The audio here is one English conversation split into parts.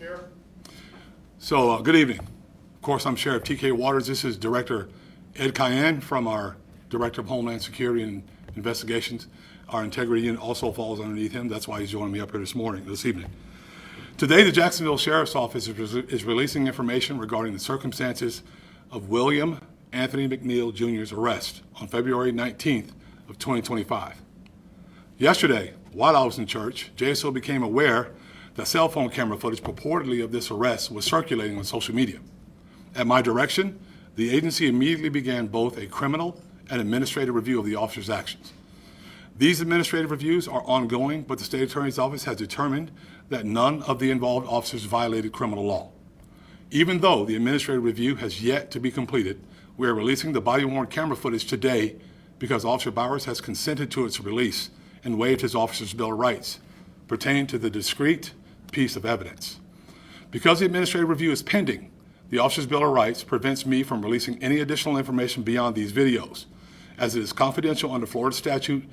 Sheriff. Good evening. Of course, I'm Sheriff T.K. Waters. This is Director Ed Cayenne from our Director of Homeland Security and Investigations. Our integrity unit also falls underneath him. That's why he's joining me up here this evening. Today, the Jacksonville Sheriff's Office is releasing information regarding the circumstances of William Anthony McNeil Jr.'s arrest on February 19th of 2025. Yesterday, while I was in church, JSO became aware that cell phone camera footage purportedly of this arrest was circulating on social media. At my direction, the agency immediately began both a criminal and administrative review of the officer's actions. These administrative reviews are ongoing, but the State Attorney's Office has determined that none of the involved officers violated criminal law. Even though the administrative review has yet to be completed, we are releasing the body-worn camera footage today because Officer Bowers has consented to its release and waived his officer's bill of rights pertaining to the discrete piece of evidence. Because the administrative review is pending, the officer's bill of rights prevents me from releasing any additional information beyond these videos, as it is confidential under Florida Statute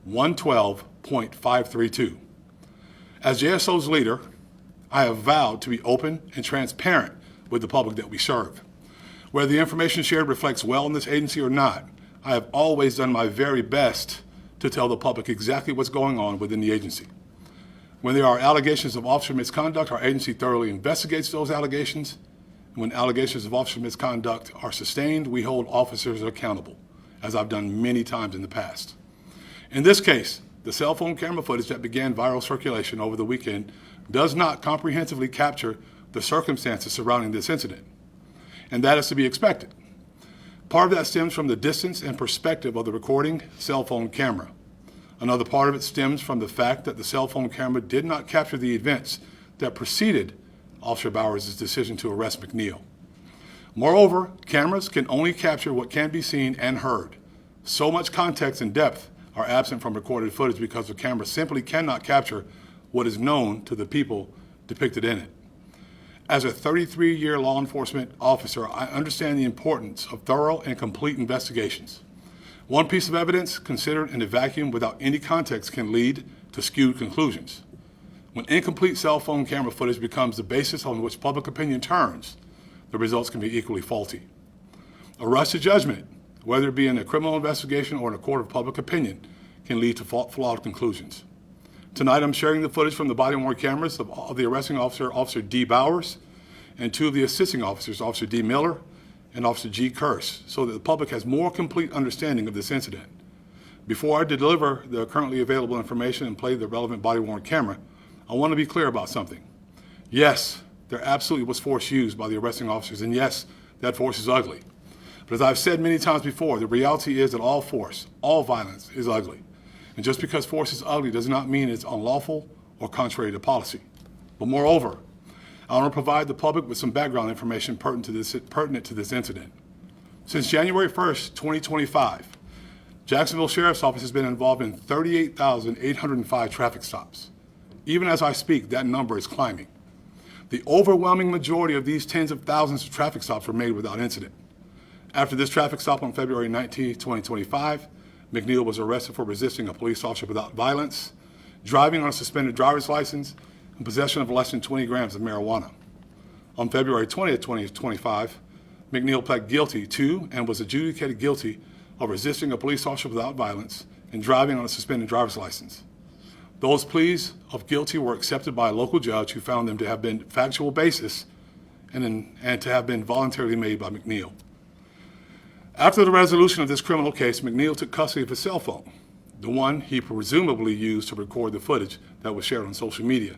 112.532. As JSO's leader, I have vowed to be open and transparent with the public that we serve. Whether the information shared reflects well in this agency or not, I have always done my very best to tell the public exactly what's going on within the agency. When there are allegations of officer misconduct, our agency thoroughly investigates those allegations. And when allegations of officer misconduct are sustained, we hold officers accountable, as I've done many times in the past. In this case, the cell phone camera footage that began viral circulation over the weekend does not comprehensively capture the circumstances surrounding this incident, and that is to be expected. Part of that stems from the distance and perspective of the recording cell phone camera. Another part of it stems from the fact that the cell phone camera did not capture the events that preceded Officer Bowers' decision to arrest McNeil. Moreover, cameras can only capture what can be seen and heard. So much context and depth are absent from recorded footage because the camera simply cannot capture what is known to the people depicted in it. As a 33-year law enforcement officer, I understand the importance of thorough and complete investigations. One piece of evidence considered in a vacuum without any context can lead to skewed conclusions. When incomplete cell phone camera footage becomes the basis on which public opinion turns, the results can be equally faulty. A rush to judgment, whether it be in a criminal investigation or in a court of public opinion, can lead to flawed conclusions. Tonight, I'm sharing the footage from the body-worn cameras of the arresting officer, Officer D. Bowers, and two of the assisting officers, Officer D. Miller and Officer G. Curse, so that the public has more complete understanding of this incident. Before I deliver the currently available information and play the relevant body-worn camera, I want to be clear about something. Yes, there absolutely was force used by the arresting officers, and yes, that force is ugly. But as I've said many times before, the reality is that all force, all violence is ugly. And just because force is ugly does not mean it's unlawful or contrary to policy. But moreover, I want to provide the public with some background information pertinent to this incident. Since January 1st, 2025, Jacksonville Sheriff's Office has been involved in 38,805 traffic stops. Even as I speak, that number is climbing. The overwhelming majority of these tens of thousands of traffic stops were made without incident. After this traffic stop on February 19, 2025, McNeil was arrested for resisting a police officer without violence, driving on a suspended driver's license, and possession of less than 20 grams of marijuana. On February 20, 2025, McNeil pled guilty to and was adjudicated guilty of resisting a police officer without violence and driving on a suspended driver's license. Those pleas of guilty were accepted by a local judge who found them to have been factual basis and to have been voluntarily made by McNeil. After the resolution of this criminal case, McNeil took custody of his cell phone, the one he presumably used to record the footage that was shared on social media,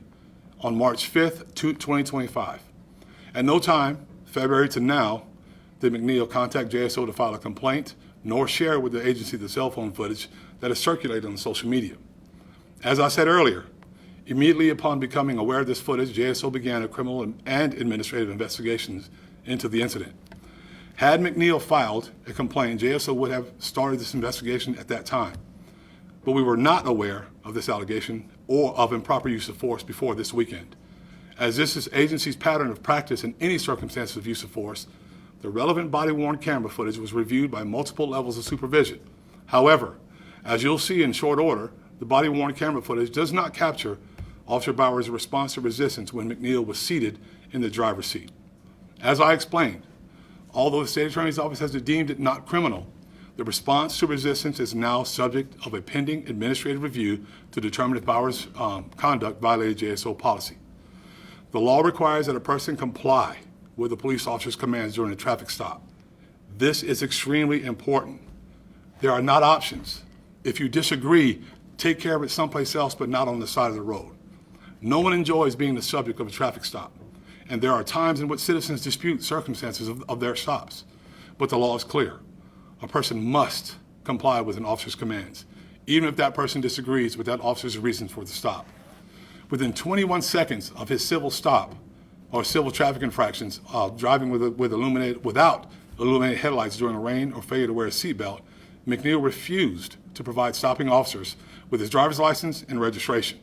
on March 5th, 2025. At no time, February to now, did McNeil contact JSO to file a complaint, nor share with the agency the cell phone footage that is circulated on social media. As I said earlier, immediately upon becoming aware of this footage, JSO began a criminal and administrative investigations into the incident. Had McNeil filed a complaint, JSO would have started this investigation at that time. But we were not aware of this allegation or of improper use of force before this weekend. As this is agency's pattern of practice in any circumstances of use of force, the relevant body-worn camera footage was reviewed by multiple levels of supervision. However, as you'll see in short order, the body-worn camera footage does not capture Officer Bowers' response to resistance when McNeil was seated in the driver's seat. As I explained, although the State Attorney's Office has deemed it not criminal, the response to resistance is now subject of a pending administrative review to determine if Bowers' conduct violated JSO policy. The law requires that a person comply with the police officer's commands during a traffic stop. This is extremely important. There are not options. If you disagree, take care of it someplace else, but not on the side of the road. No one enjoys being the subject of a traffic stop, and there are times in which citizens dispute circumstances of their stops. But the law is clear. A person must comply with an officer's commands, even if that person disagrees with that officer's reason for the stop. Within 21 seconds of his civil stop or civil traffic infractions, driving without illuminated headlights during the rain or failure to wear a seatbelt, McNeil refused to provide stopping officers with his driver's license and registration.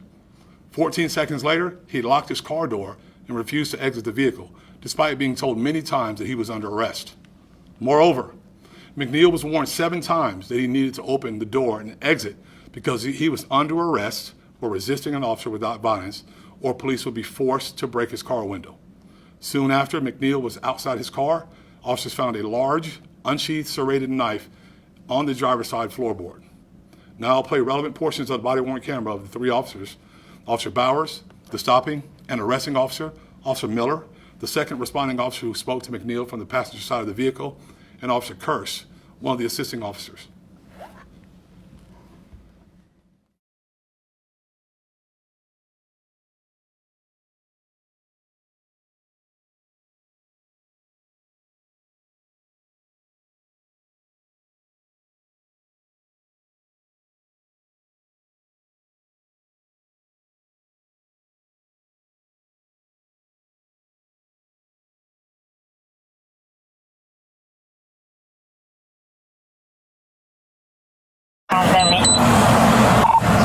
14 seconds later, he locked his car door and refused to exit the vehicle, despite being told many times that he was under arrest. Moreover, McNeil was warned 7 times that he needed to open the door and exit because he was under arrest for resisting an officer without violence, or police would be forced to break his car window. Soon after McNeil was outside his car, officers found a large, unsheathed serrated knife on the driver's side floorboard. Now I'll play relevant portions of the body-worn camera of the 3 officers: Officer Bowers, the stopping and arresting officer, Officer Miller, the second responding officer who spoke to McNeil from the passenger side of the vehicle, and Officer Kearse, one of the assisting officers.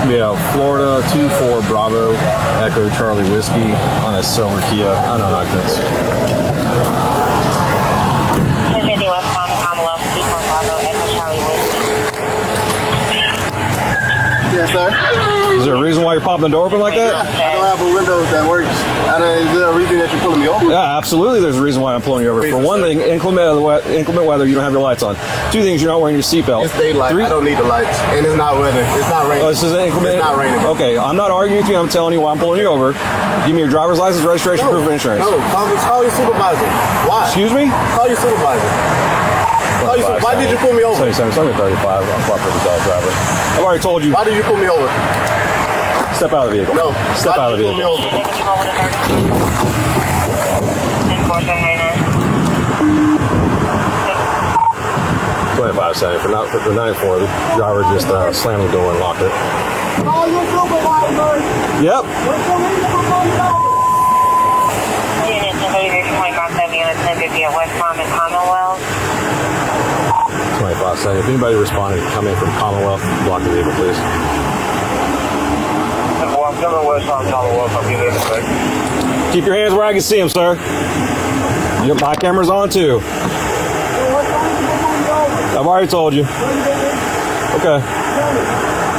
Yeah, Florida 24 Bravo Echo Charlie Whiskey on a silver Kia. I don't know this. 1050 westbound Commonwealth 24 Bravo Echo Charlie Whiskey. Yes, sir. Is there a reason why you're popping the door open like that? I don't have a window that works. Is there a reason that you're pulling me over? Yeah, absolutely. There's a reason why I'm pulling you over. For one thing, inclement weather, you don't have your lights on. 2 things, you're not wearing your seatbelt. It's daylight. 3, I don't need the lights. And it's not weather. It's not raining. Oh, this is inclement. It's not raining. Okay, I'm not arguing with you. I'm telling you why I'm pulling you over. Give me your driver's license, registration, proof of insurance. No, call your supervisor. Why? Excuse me? Call your supervisor. Why did you pull me over? 77, 35. I'm cooperative with the driver. I've already told you. Why did you pull me over? Step out of the vehicle. No. Step out of the vehicle. 25 seconds. For 94, the driver just slammed the door and locked it. Call your supervisor. Yep. Unit 1033.7 unit 1050 at West Palm and Commonwealth. 25 seconds. If anybody responded, come in from Commonwealth, block the vehicle, please. I'm coming West Palm, Commonwealth. I'm getting in a second. Keep your hands where I can see them, sir. My camera's on too. I've already told you. Okay.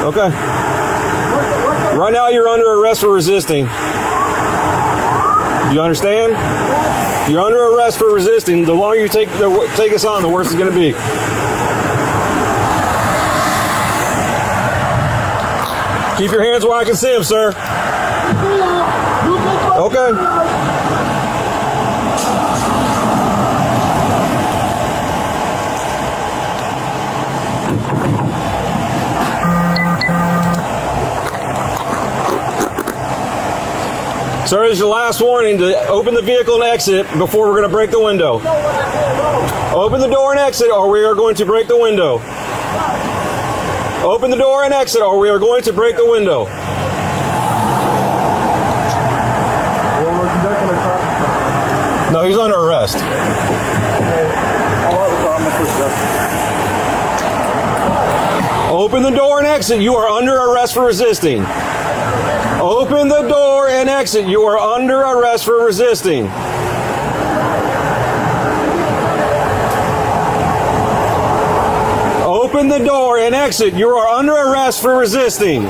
Okay. Right now you're under arrest for resisting. You understand? You're under arrest for resisting. The longer you take us on, the worse it's going to be. Keep your hands where I can see them, sir. Okay. Sir, this is your last warning to open the vehicle and exit before we're going to break the window. Open the door and exit or we are going to break the window. Open the door and exit or we are going to break the window. No, he's under arrest. Open the door and exit. You are under arrest for resisting. Open the door and exit. You are under arrest for resisting. Open the door and exit. You are under arrest for resisting.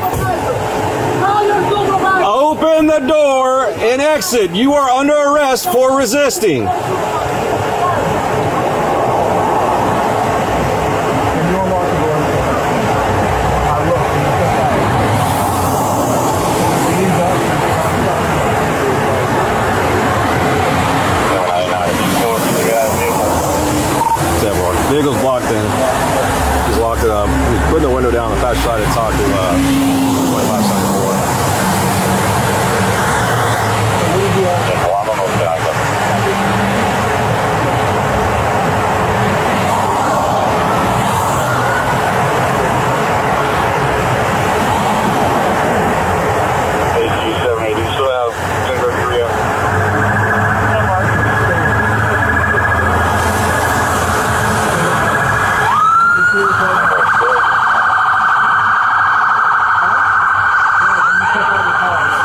Open the door and exit. You are under arrest for resisting. Vehicle's blocked in. He's locked it up. He's putting the window down. The fast try to talk to 2574.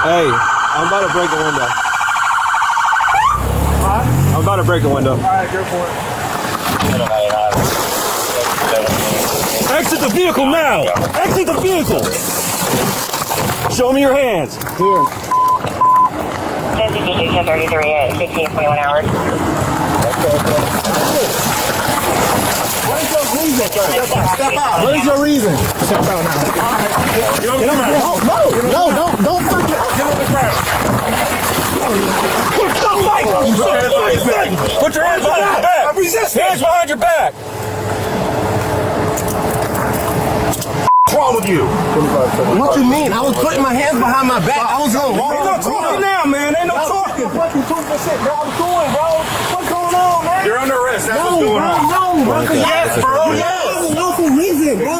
Hey, I'm about to break the window. I'm about to break the window. Alright, go for it. Exit the vehicle now! Exit the vehicle! Show me your hands. Here. 1033 at 1521 hours. What is your reason? Step out. What is your reason? Step out now. Don't touch it. Get on the ground. Put your hands behind your back! I'm resisting! Hands behind your back! What's wrong with you? What you mean? I was putting my hands behind my back. I was on wrong. Ain't no talking now, man. Ain't no talking. Fucking 2%. Bro, I'm doing, bro. What's going on, man? You're under arrest. That's what's going on. No, bro. Yes, bro. Yes. No for reason, bro.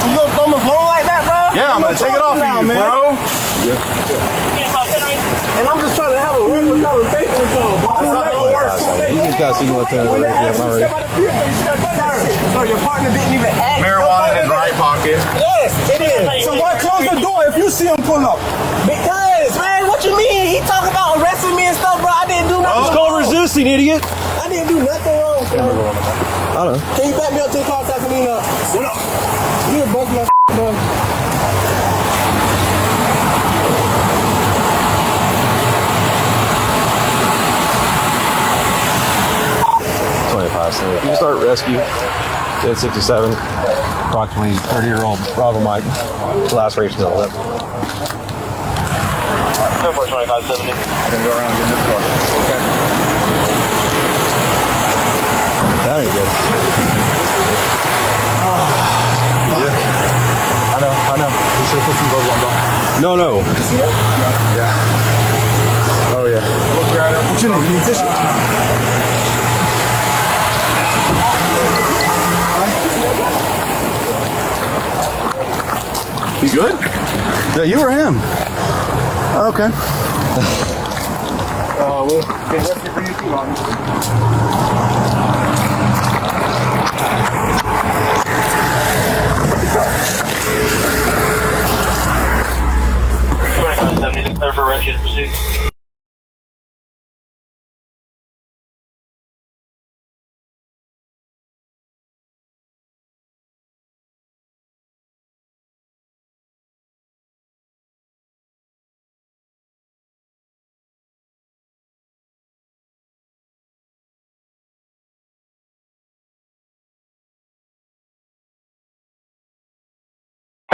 You gonna throw my phone like that, bro? Yeah, I'm gonna take it off of you, bro. And I'm just trying to have a regular conversation with y'all, bro. You just gotta see what's in it. So your partner didn't even ask. Marijuana in his right pocket. Yes, it is. So why close the door if you see him pull up? Because, man, what you mean? He talking about arresting me and stuff, bro. I didn't do nothing. It's called resisting, idiot. I didn't do nothing wrong, bro. I don't know. Can you back me up to the car so I can lean up? What up? You're both my bro. 25. So you can start rescue. 1067. Approximately 30-year-old Bravo Mike. Laceration on the lip. 2570. Gonna go around and get in this car. Okay. That ain't good. Yeah. I know. You should put some gloves on, bro. No. You see it? Yeah. Oh, yeah. What you need? You need tissue? You good? Yeah, you or him? Okay. We'll get rescue for you too, obviously. 2570, clear for rescue pursuit.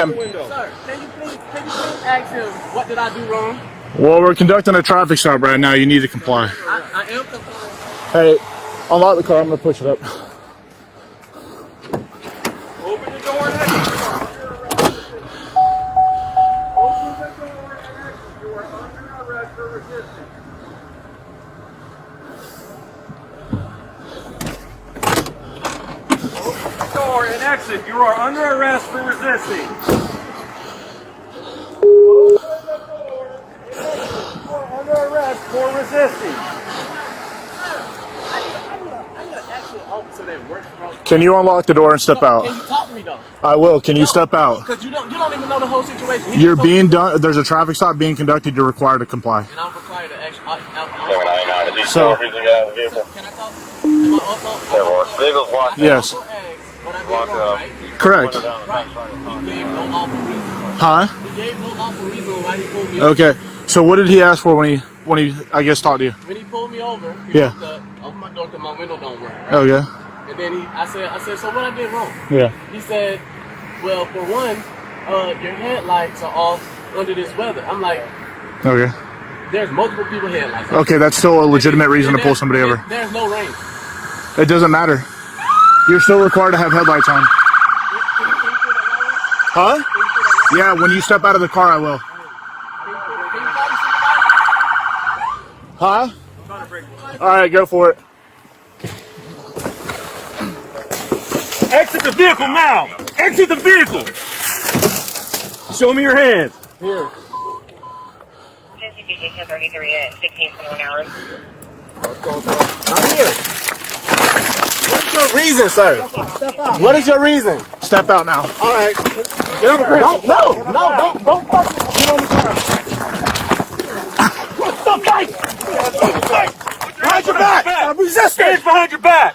Sir, can you please ask him what did I do wrong? Well, we're conducting a traffic stop right now. You need to comply. I am complying. Hey, unlock the car. I'm going to push it up. Open the door and exit. Open the door and exit. You are under arrest for resisting. Open the door and exit. You are under arrest for resisting. Under arrest for resisting. Can you unlock the door and step out? Can you talk to me though? I will. Can you step out? Because you don't even know the whole situation. You're being done. There's a traffic stop being conducted. You're required to comply. And I'm required to actually. So, Can I talk? Vehicle's blocked. yes. What I did wrong, right? Correct. He gave no lawful reason. Huh? He gave no lawful reason why he pulled me Okay. So what did he ask for when he I guess talked to you? over. When he pulled me over, he Yeah. opened my door because my window don't work. Right? Oh yeah. And then I said, so what I did wrong? Yeah. He said, well, for one, your headlights are off under this weather. I'm like, Okay. there's multiple people headlights. Okay, that's still a legitimate reason to pull somebody over. There's no rain. It doesn't matter. You're still required to have headlights on. Huh? Yeah, when you step out of the car, I will. Huh? All right, go for it. Exit the vehicle now! Exit the vehicle! Show me your hands. Here. 33 at 16:21 hours. I'm here. What's your reason, sir? What is your reason? Step out now. All right. Get on the ground. Don't fucking get on the ground. What's the fight? Behind your back. I'm resisting. Hands behind your back!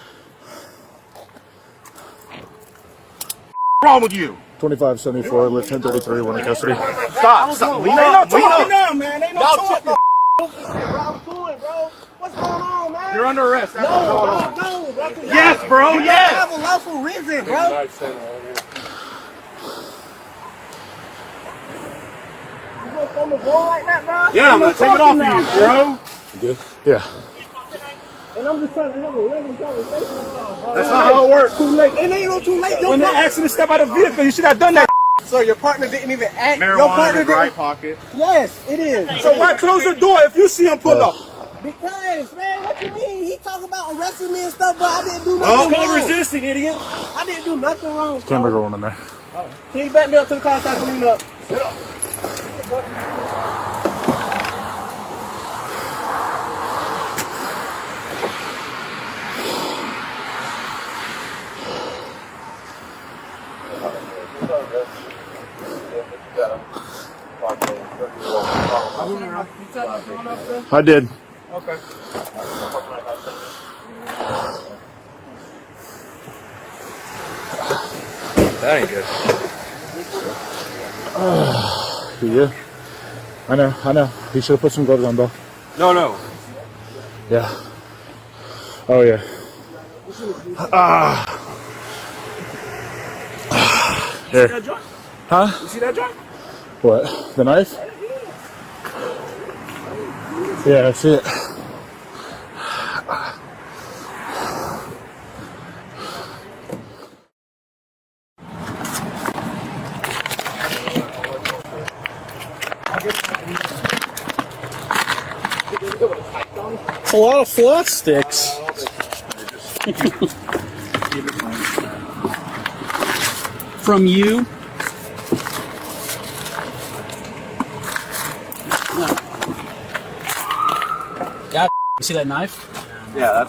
What's wrong with you? 2574, lift 1033, one in custody. Stop. Lean up, man. Ain't no talking. Y'all I'm cool, bro. What's going on, man? You're under arrest. That's what's going on. No, bro. Yes, bro, You yes. have a lawful reason, bro. You gonna throw me ball like that, bro? Yeah, I'm gonna take it off now, of you, bro. Yeah. And I'm just trying to have a regular conversation with y'all, bro. That's not how it works. Too late. It ain't no too late. When they asked you to step out of the vehicle, you should have done that. So your partner didn't even act. Your Marijuana partner in the right didn't. pocket. Yes, it is. So why close the door if you see him pull up? Because, man, what you mean? He talking about arresting me and stuff, but I didn't do Oh, nothing come wrong. resisting, idiot. I didn't do nothing wrong. Camera going in there. Can you back me up to the car so I can lean up? I did. Okay. That ain't good. Yeah. I know. He should have put some gloves on, though. No. Yeah. Oh, yeah. Here. That joint? Huh? You see that joint? What? The knife? Yeah, that's it. It's a lot of flat sticks. From you? God, you see that knife? Yeah,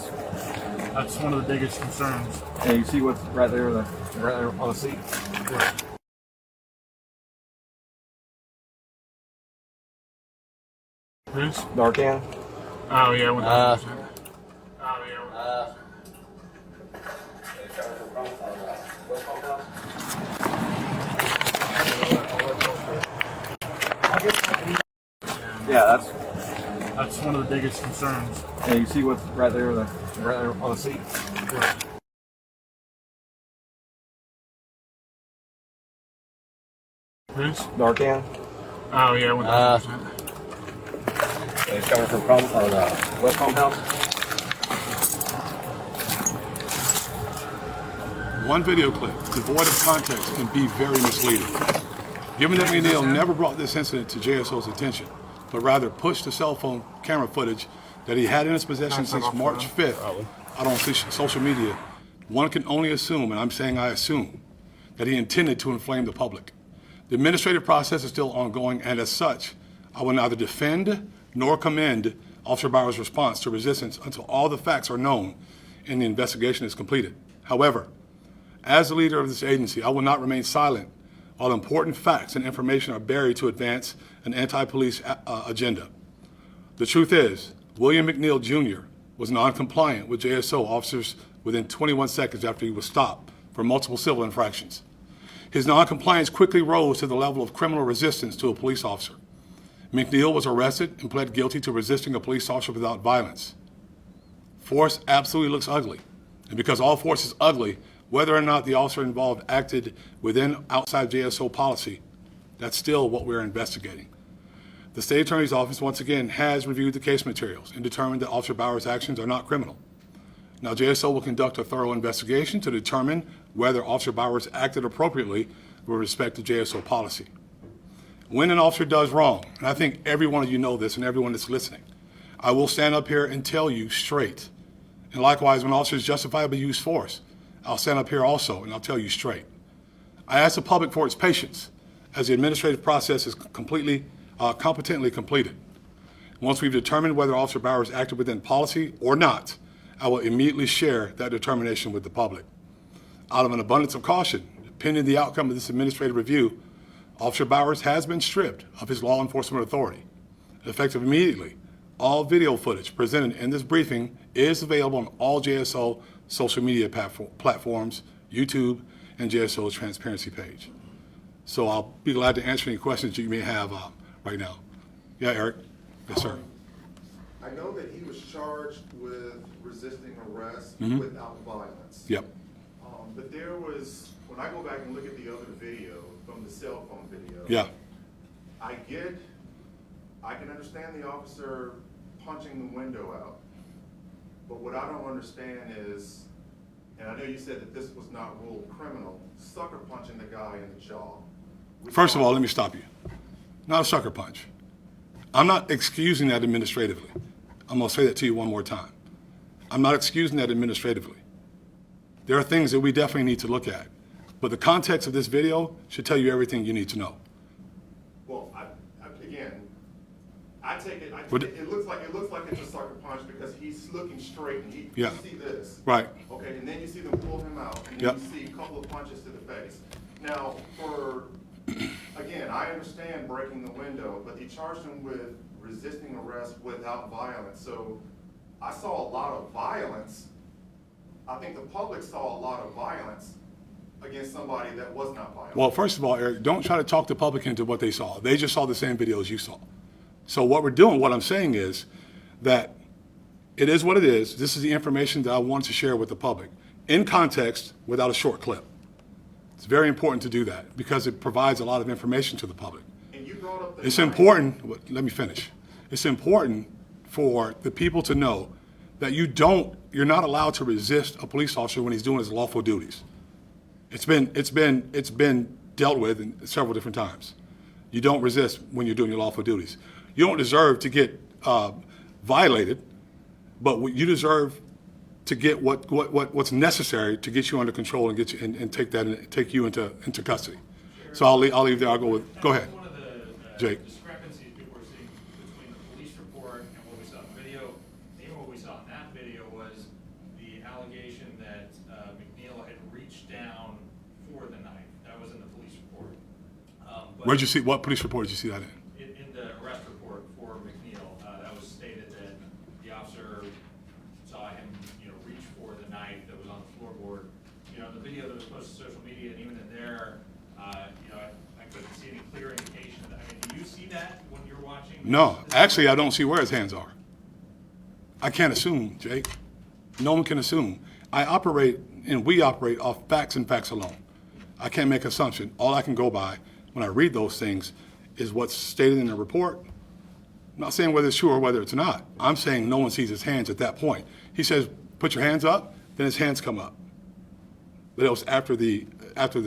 That's one of the biggest concerns. you see what's right there, right there on the seat. Who's? Narcan. Oh, yeah, 100%. Oh, yeah. Yeah, That's one of the biggest concerns. you see what's right there, right there on the seat. Who's? Narcan. Oh, yeah, 100%. It's coming from West Palm House. One video clip, devoid of context, can be very misleading. Given that McNeil never brought this incident to JSO's attention, but rather pushed the cell phone camera footage that he had in his possession since March 5th out on social media, one can only assume, and I'm saying I assume, that he intended to inflame the public. The administrative process is still ongoing, and as such, I will neither defend nor commend Officer Bauer's response to resistance until all the facts are known and the investigation is completed. However, as the leader of this agency, I will not remain silent while important facts and information are buried to advance an anti-police agenda. The truth is, William McNeil Jr. was non-compliant with JSO officers within 21 seconds after he was stopped for multiple civil infractions. His noncompliance quickly rose to the level of criminal resistance to a police officer. McNeil was arrested and pled guilty to resisting a police officer without violence. Force absolutely looks ugly. And because all force is ugly, whether or not the officer involved acted within outside JSO policy, that's still what we're investigating. The State Attorney's Office, once again, has reviewed the case materials and determined that Officer Bauer's actions are not criminal. Now, JSO will conduct a thorough investigation to determine whether Officer Bowers acted appropriately with respect to JSO policy. When an officer does wrong, and I think every one of you know this and everyone that's listening, I will stand up here and tell you straight. And likewise, when officers justifiably use force, I'll stand up here also and I'll tell you straight. I ask the public for its patience as the administrative process is completely, competently completed. Once we've determined whether Officer Bowers acted within policy or not, I will immediately share that determination with the public. Out of an abundance of caution, pending the outcome of this administrative review, Officer Bowers has been stripped of his law enforcement authority. Effective immediately, all video footage presented in this briefing is available on all JSO social media platforms, YouTube, and JSO's transparency page. So I'll be glad to answer any questions you may have right now. Yeah, Eric? Yes, sir. I know that he was charged with resisting arrest without violence. Yep. But there was, when I go back and look at the other video, from the cell phone video, Yeah. I can understand the officer punching the window out. But what I don't understand is, and I know you said that this was not ruled criminal, sucker punching the guy in the jaw. First of all, let me stop you. Not a sucker punch. I'm not excusing that administratively. I'm going to say that to you one more time. I'm not excusing that administratively. There are things that we definitely need to look at. But the context of this video should tell you everything you need to know. Well, I take it, it looks like it's a sucker punch because he's looking straight and you see this. Right. Okay, and then you see them pull him out, and then you see a couple of punches to the face. Now, again, I understand breaking the window, but they charged him with resisting arrest without violence. So I saw a lot of violence. I think the public saw a lot of violence against somebody that was not violent. Well, first of all, Eric, don't try to talk the public into what they saw. They just saw the same videos you saw. So what we're doing, what I'm saying is that it is what it is. This is the information that I want to share with the public in context without a short clip. It's very important to do that because it provides a lot of information to the public. And you brought up the It's important, let me finish. It's important for the people to know that you're not allowed to resist a police officer when he's doing his lawful duties. It's been dealt with several different times. You don't resist when you're doing your lawful duties. You don't deserve to get violated, but you deserve to get what's necessary to get you under control and get you and take you into custody. So I'll leave there. Go ahead, one of the Jake. discrepancies people were seeing between the police report and what we saw in the video. Even what we saw in that video was the allegation that McNeil had reached down for the knife. That was in the police report. Where'd you see? What police report did you see that in? In the arrest report for McNeil, that was stated that the officer saw him, reach for the knife that was on the floorboard. The video that was posted to social media, and even in there, I couldn't see any clear indication of that. I mean, do you see that when you're watching? No, actually, I don't see where his hands are. I can't assume, Jake. No one can assume. We operate off facts and facts alone. I can't make assumption. All I can go by when I read those things is what's stated in the report. I'm not saying whether it's true or whether it's not. I'm saying no one sees his hands at that point. He says, put your hands up, then his hands come up. But it was after the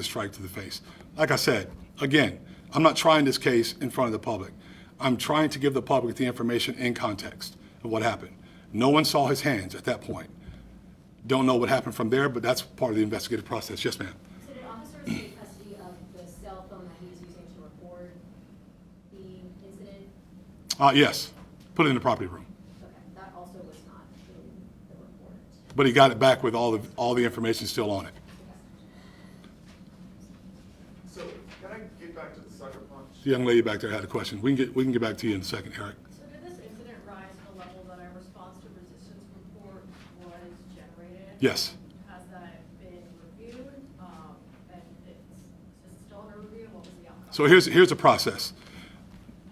strike to the face. Like I said, again, I'm not trying this case in front of the public. I'm trying to give the public the information in context of what happened. No one saw his hands at that point. Don't know what happened from there, but that's part of the investigative process. Yes, ma'am. So did officers take custody of the cell phone that he was using to record the incident? Yes. Put it in the property room. Okay, that also was not in the report. But he got it back with all the information still on it. So can I get back to the sucker punch? The young lady back there had a question. We can get back to you in a second, Eric. So did this incident rise to the level that a response to resistance report was generated? Yes. Has that been reviewed? And it's So here's the process.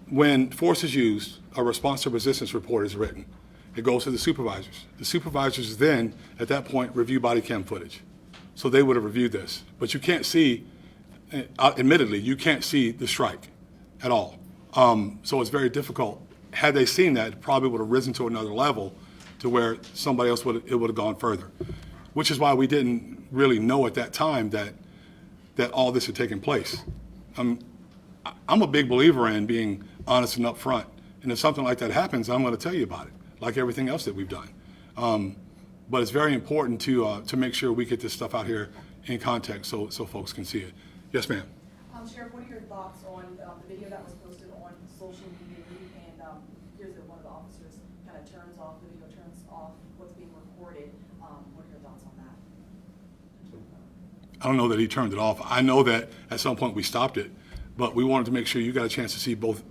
When force is used, a response to resistance report is written. It goes to the supervisors. The supervisors then, at that point, review body cam footage. So they would have reviewed this. But you can't see, admittedly, you can't see the strike at all. So it's very difficult. Had they seen that, it probably would have risen to another level to where somebody else would have gone further. Which is why we didn't really know at that time that all this had taken place. I'm a big believer in being honest and upfront. And if something like that happens, I'm going to tell you about it, like everything else that we've done. But it's very important to make sure we get this stuff out here in context so folks can see it. Yes, ma'am. Sheriff, what are your thoughts on the video that was posted on social media? And here's one of the officers kind of turns off the video, turns off what's being recorded. What are your thoughts on that? I don't know that he turned it off. I know that at some point we stopped it, but we wanted to make sure you got a chance to see both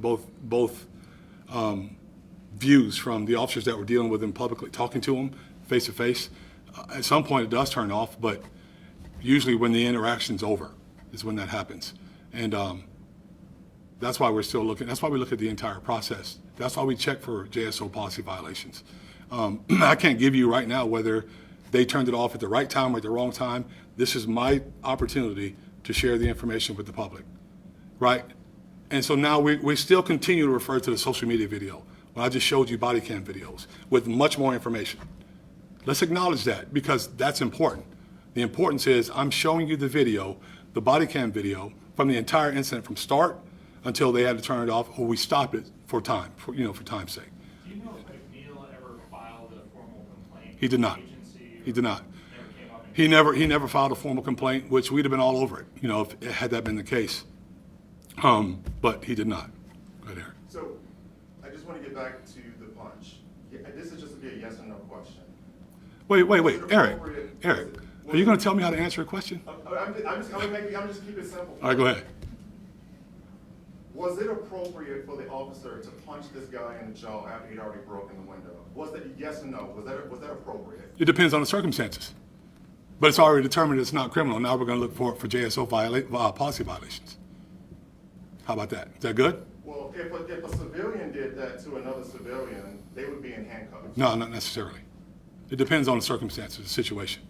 views from the officers that were dealing with him publicly, talking to him face to face. At some point it does turn off, but usually when the interaction's over is when that happens. And that's why we're still looking. That's why we look at the entire process. That's why we check for JSO policy violations. I can't give you right now whether they turned it off at the right time or at the wrong time. This is my opportunity to share the information with the public, right? And so now we still continue to refer to the social media video when I just showed you body cam videos with much more information. Let's acknowledge that because that's important. The importance is I'm showing you the video, the body cam video from the entire incident from start until they had to turn it off or we stopped it for time, for time's sake. Do you know if McNeil ever filed a formal complaint? He did not. He did not. He never filed a formal complaint, which we'd have been all over it, if had that been the case. But he did not. Go ahead, Eric. So I just want to get back to the punch. This is just to be a yes or no question. Wait, Eric, are you going to tell me how to answer a question? I'm just keeping it simple. All right, go ahead. Was it appropriate for the officer to punch this guy in the jaw after he'd already broken the window? Was that yes or no? Was that appropriate? It depends on the circumstances. But it's already determined it's not criminal. Now we're going to look for JSO policy violations. How about that? Is that good? Well, if a civilian did that to another civilian, they would be in handcuffs. No, not necessarily. It depends on the circumstances, the situation.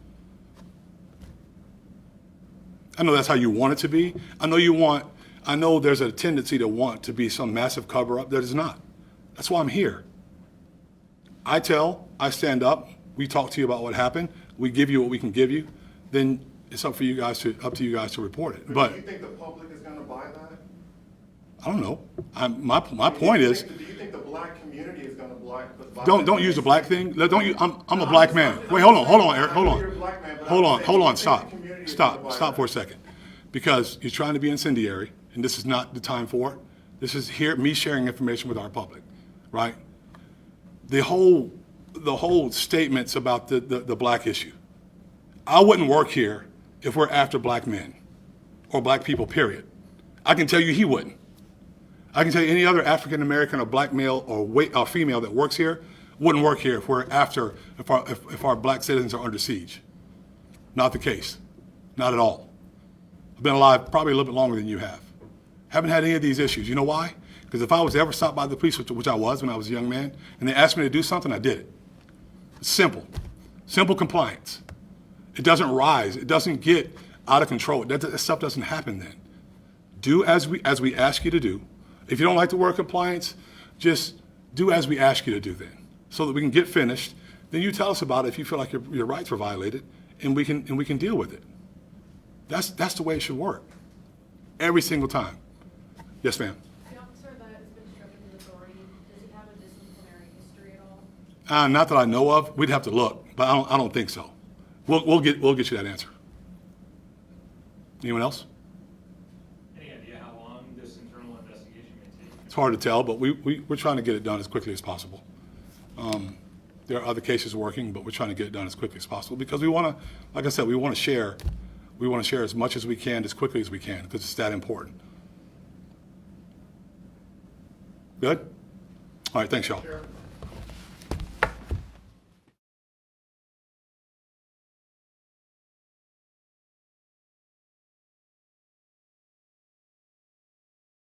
I know that's how you want it to be. I know there's a tendency to want to be some massive cover-up that is not. That's why I'm here. I stand up, we talk to you about what happened, we give you what we can give you, then it's up to you guys to report it. But do you think the public is going to buy that? I don't know. My point is, Do you think the black community is going to buy don't use the black thing. I'm a black man. Wait, hold on, Eric. Hold on. Stop for a second, because you're trying to be incendiary, and this is not the time for it. This is me sharing information with our public, right? The whole statements about the black issue. I wouldn't work here if we're after black men or black people, period. I can tell you he wouldn't. I can tell you any other African American or black male or female that works here wouldn't work here if we're after, if our black citizens are under siege. Not the case. Not at all. I've been alive probably a little bit longer than you have. Haven't had any of these issues. You know why? Because if I was ever stopped by the police, which I was when I was a young man, and they asked me to do something, I did it. It's simple. Simple compliance. It doesn't rise. It doesn't get out of control. That stuff doesn't happen then. Do as we ask you to do. If you don't like the word compliance, just do as we ask you to do then, so that we can get finished. Then you tell us about it if you feel like your rights were violated, and we can deal with it. That's the way it should work. Every single time. Yes, ma'am. The officer that has been stripped of his authority, does he have a disciplinary history at all? Not that I know of. We'd have to look, but I don't think so. We'll get you that answer. Anyone else? Any idea how long this internal investigation may take? It's hard to tell, but we're trying to get it done as quickly as possible. There are other cases working, but we're trying to get it done as quickly as possible because we want to, like I said, we want to share as much as we can as quickly as we can because it's that important. Good? All right, thanks, y'all.